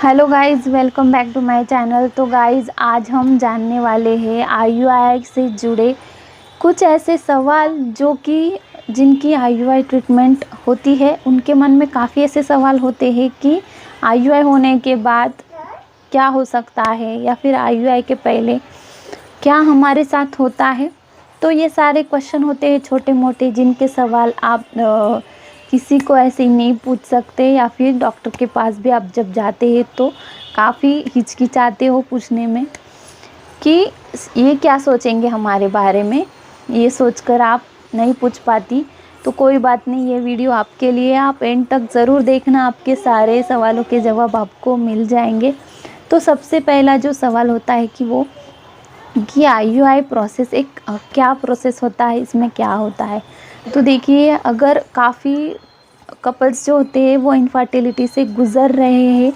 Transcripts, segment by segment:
Hello guys, welcome back to my channel. तो guys, आज हम जानने वाले हैं आईयूआई से जुड़े कुछ ऐसे सवाल जो कि जिनकी आईयूआई ट्रीटमेंट होती है उनके मन में काफ़ी ऐसे सवाल होते हैं कि आईयूआई होने के बाद क्या हो सकता है या फिर आईयूआई के पहले क्या हमारे साथ होता है। तो ये सारे क्वेश्चन होते हैं छोटे मोटे, जिनके सवाल आप किसी को ऐसे ही नहीं पूछ सकते, या फिर डॉक्टर के पास भी आप जब जाते हैं तो काफ़ी हिचकिचाते हो पूछने में कि ये क्या सोचेंगे हमारे बारे में। ये सोचकर आप नहीं पूछ पाती, तो कोई बात नहीं, ये वीडियो आपके लिए, आप एंड तक ज़रूर देखना, आपके सारे सवालों के जवाब आपको मिल जाएंगे। तो सबसे पहला जो सवाल होता है कि आईयूआई प्रोसेस एक क्या प्रोसेस होता है, इसमें क्या होता है। तो देखिए, अगर काफ़ी कपल्स जो होते हैं वो इनफर्टिलिटी से गुज़र रहे हैं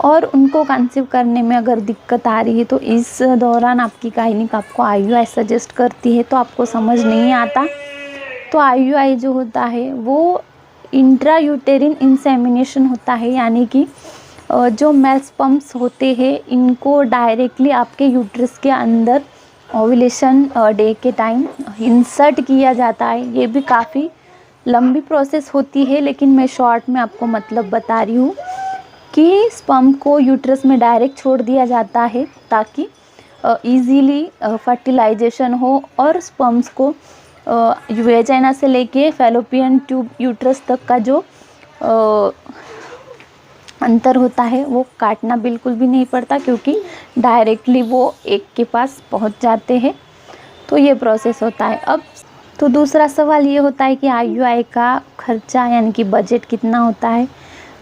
और उनको कंसीव करने में अगर दिक्कत आ रही है, तो इस दौरान आपकी गायनिक आपको आईयूआई सजेस्ट करती है, तो आपको समझ नहीं आता। तो आईयूआई जो होता है वो इंट्रा यूटेरिन इंसेमिनेशन होता है, यानी कि जो मेल स्पर्म्स होते हैं इनको डायरेक्टली आपके यूट्रस के अंदर ओव्यूलेशन डे के टाइम इंसर्ट किया जाता है। ये भी काफ़ी लंबी प्रोसेस होती है, लेकिन मैं शॉर्ट में आपको मतलब बता रही हूँ कि स्पर्म को यूट्रस में डायरेक्ट छोड़ दिया जाता है ताकि इजीली फर्टिलाइजेशन हो और स्पर्म्स को वेजाइना से लेके फैलोपियन ट्यूब यूट्रस तक का जो अंतर होता है वो काटना बिल्कुल भी नहीं पड़ता, क्योंकि डायरेक्टली वो एक के पास पहुंच जाते हैं। तो ये प्रोसेस होता है। अब तो दूसरा सवाल ये होता है कि आईयूआई का खर्चा यानी कि बजट कितना होता है।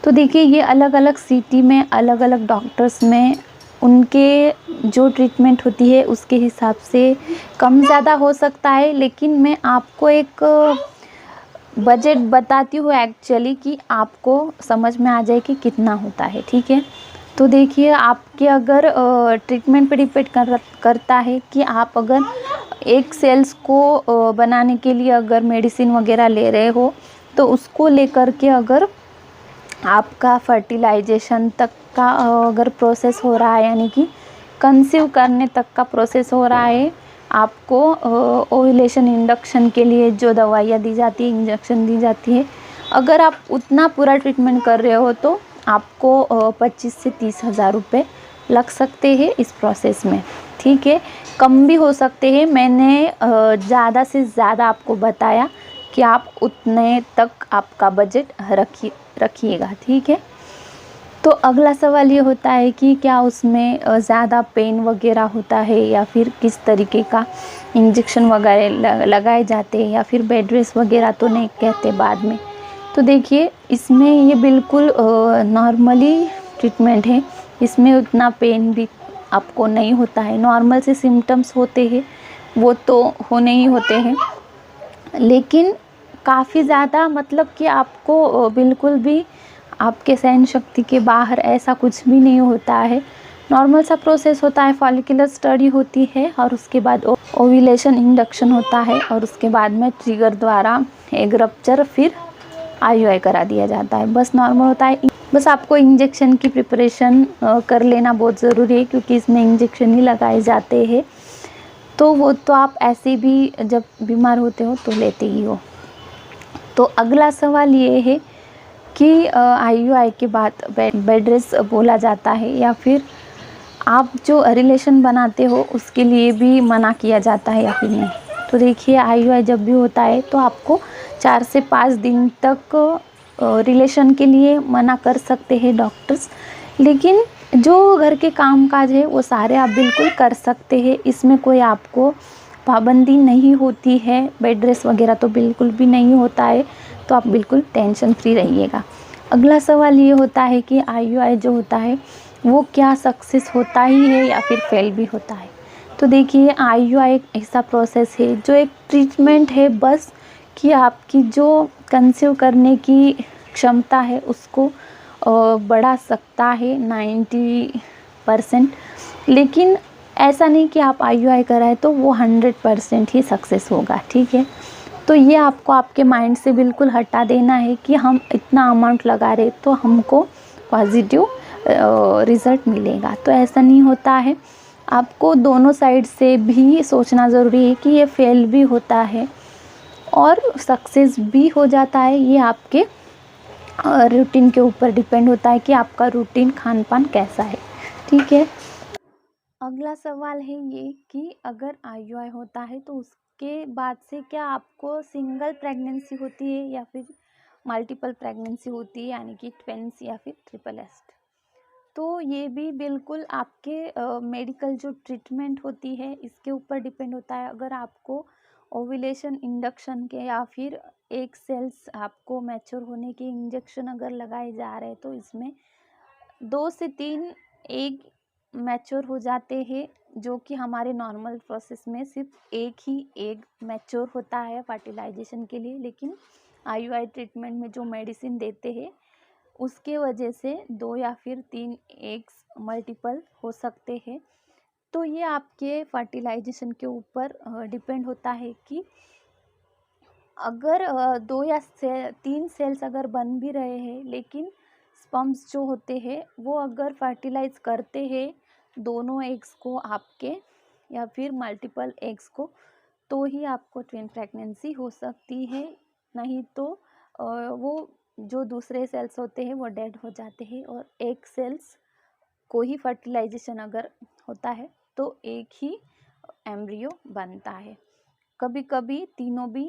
तो देखिए, ये अलग अलग सिटी में अलग अलग डॉक्टर्स में उनके जो ट्रीटमेंट होती है उसके हिसाब से कम ज़्यादा हो सकता है, लेकिन मैं आपको एक बजट बताती हूँ एक्चुअली, कि आपको समझ में आ जाए कि कितना होता है। ठीक है, तो देखिए, आपके अगर ट्रीटमेंट पे डिपेंड करता है कि आप अगर एक सेल्स को बनाने के लिए अगर मेडिसिन वगैरह ले रहे हो, तो उसको लेकर के अगर आपका फर्टिलाइजेशन तक का अगर प्रोसेस हो रहा है, यानी कि कंसीव करने तक का प्रोसेस हो रहा है, आपको ओव्यूलेशन इंडक्शन के लिए जो दवाइयाँ दी जाती है, इंजेक्शन दी जाती है, अगर आप उतना पूरा ट्रीटमेंट कर रहे हो तो आपको 25 से 30 हज़ार रुपये लग सकते हैं इस प्रोसेस में। ठीक है, कम भी हो सकते हैं। मैंने ज़्यादा से ज़्यादा आपको बताया कि आप उतने तक आपका बजट रखिएगा। ठीक है, तो अगला सवाल ये होता है कि क्या उसमें ज़्यादा पेन वगैरह होता है, या फिर किस तरीके का इंजेक्शन वगैरह लगाए जाते हैं, या फिर बेड रेस्ट वगैरह तो नहीं कहते बाद में। तो देखिए, इसमें ये बिल्कुल नॉर्मली ट्रीटमेंट है, इसमें उतना पेन भी आपको नहीं होता है। नॉर्मल से सिम्टम्स होते हैं वो तो होने ही होते हैं, लेकिन काफ़ी ज़्यादा मतलब कि आपको बिल्कुल भी आपके सहन शक्ति के बाहर ऐसा कुछ भी नहीं होता है। नॉर्मल सा प्रोसेस होता है, फॉलिकुलर स्टडी होती है और उसके बाद ओव्यूलेशन इंडक्शन होता है, और उसके बाद में ट्रिगर द्वारा एग रप्चर, फिर आईयूआई करा दिया जाता है। बस नॉर्मल होता है। बस आपको इंजेक्शन की प्रिपरेशन कर लेना बहुत ज़रूरी है, क्योंकि इसमें इंजेक्शन ही लगाए जाते हैं, तो वो तो आप ऐसे भी जब बीमार होते हो तो लेते ही हो। तो अगला सवाल ये है कि आईयूआई के बाद बेड रेस्ट बोला जाता है, या फिर आप जो रिलेशन बनाते हो उसके लिए भी मना किया जाता है या फिर नहीं। तो देखिए, आईयूआई जब भी होता है तो आपको 4 से 5 दिन तक रिलेशन के लिए मना कर सकते हैं डॉक्टर्स, लेकिन जो घर के काम काज है वो सारे आप बिल्कुल कर सकते हैं, इसमें कोई आपको पाबंदी नहीं होती है। बेड रेस्ट वगैरह तो बिल्कुल भी नहीं होता है, तो आप बिल्कुल टेंशन फ्री रहिएगा। अगला सवाल ये होता है कि आईयूआई जो होता है वो क्या सक्सेस होता ही है या फिर फेल भी होता है। तो देखिए, आईयूआई एक ऐसा प्रोसेस है जो एक ट्रीटमेंट है, बस कि आपकी जो कंसीव करने की क्षमता है उसको बढ़ा सकता है 90%, लेकिन ऐसा नहीं कि आप आईयूआई कराए तो वो 100% ही सक्सेस होगा। ठीक है, तो ये आपको आपके माइंड से बिल्कुल हटा देना है कि हम इतना अमाउंट लगा रहे तो हमको पॉजिटिव रिज़ल्ट मिलेगा। तो ऐसा नहीं होता है, आपको दोनों साइड से भी सोचना ज़रूरी है कि ये फेल भी होता है और सक्सेस भी हो जाता है। ये आपके रूटीन के ऊपर डिपेंड होता है कि आपका रूटीन खान पान कैसा है। ठीक है, अगला सवाल है ये कि अगर IUI होता है तो उसके बाद से क्या आपको सिंगल प्रेगनेंसी होती है या फिर मल्टीपल प्रेगनेंसी होती है, यानी कि ट्विंस या फिर ट्रिपल एस। तो ये भी बिल्कुल आपके मेडिकल जो ट्रीटमेंट होती है इसके ऊपर डिपेंड होता है। अगर आपको ओव्यूलेशन इंडक्शन के या फिर एग सेल्स आपको मैच्योर होने के इंजेक्शन अगर लगाए जा रहे हैं तो इसमें 2 से 3 एग मैच्योर हो जाते हैं, जो कि हमारे नॉर्मल प्रोसेस में सिर्फ एक ही एग मैच्योर होता है फर्टिलाइजेशन के लिए। लेकिन IUI ट्रीटमेंट में जो मेडिसिन देते हैं उसके वजह से 2 या फिर 3 एग्स मल्टीपल हो सकते हैं। तो ये आपके फर्टिलाइजेशन के ऊपर डिपेंड होता है कि अगर 2 या 3 सेल्स अगर बन भी रहे हैं लेकिन स्पर्म्स जो होते हैं वो अगर फर्टिलाइज करते हैं दोनों एग्स को आपके या फिर मल्टीपल एग्स को, तो ही आपको ट्विन प्रेगनेंसी हो सकती है। नहीं तो वो जो दूसरे सेल्स होते हैं वो डेड हो जाते हैं और एक सेल्स को ही फर्टिलाइजेशन अगर होता है तो एक ही एम्ब्रियो बनता है। कभी कभी तीनों भी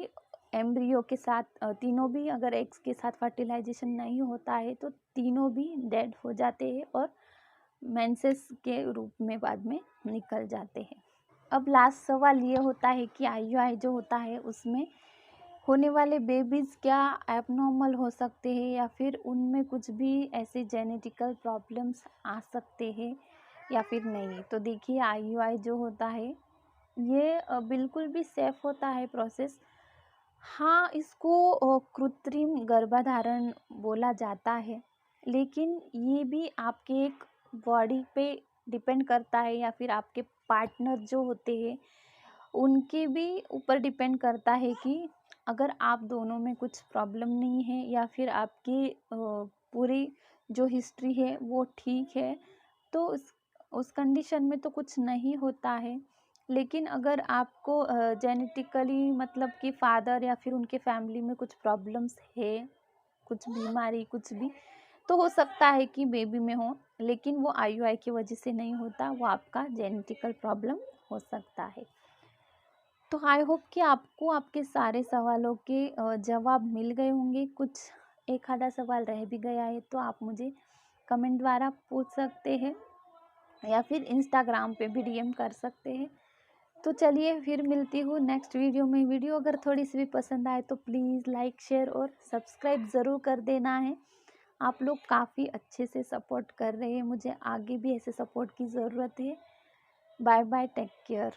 एम्ब्रियो के साथ तीनों भी अगर एग्स के साथ फर्टिलाइजेशन नहीं होता है तो तीनों भी डेड हो जाते हैं और मेंसेस के रूप में बाद में निकल जाते हैं। अब लास्ट सवाल ये होता है कि IUI जो होता है उसमें होने वाले बेबीज़ क्या एबनॉर्मल हो सकते हैं या फिर उनमें कुछ भी ऐसे जेनेटिकल प्रॉब्लम्स आ सकते हैं या फिर नहीं। तो देखिए IUI जो होता है ये बिल्कुल भी सेफ होता है प्रोसेस। हाँ, इसको कृत्रिम गर्भधारण बोला जाता है, लेकिन ये भी आपके एक बॉडी पे डिपेंड करता है या फिर आपके पार्टनर जो होते हैं उनके भी ऊपर डिपेंड करता है कि अगर आप दोनों में कुछ प्रॉब्लम नहीं है या फिर आपकी पूरी जो हिस्ट्री है वो ठीक है तो उस कंडीशन में तो कुछ नहीं होता है। लेकिन अगर आपको जेनेटिकली मतलब कि फादर या फिर उनके फैमिली में कुछ प्रॉब्लम्स है, कुछ बीमारी कुछ भी, तो हो सकता है कि बेबी में हो, लेकिन वो IUI की वजह से नहीं होता, वो आपका जेनेटिकल प्रॉब्लम हो सकता है। तो आई होप कि आपको आपके सारे सवालों के जवाब मिल गए होंगे। कुछ एक आधा सवाल रह भी गया है तो आप मुझे कमेंट द्वारा पूछ सकते हैं या फिर इंस्टाग्राम पे भी DM कर सकते हैं। तो चलिए फिर मिलती हूँ नेक्स्ट वीडियो में। वीडियो अगर थोड़ी सी भी पसंद आए तो प्लीज़ लाइक शेयर और सब्सक्राइब ज़रूर कर देना है। आप लोग काफ़ी अच्छे से सपोर्ट कर रहे हैं, मुझे आगे भी ऐसे सपोर्ट की ज़रूरत है। Bye bye, take care.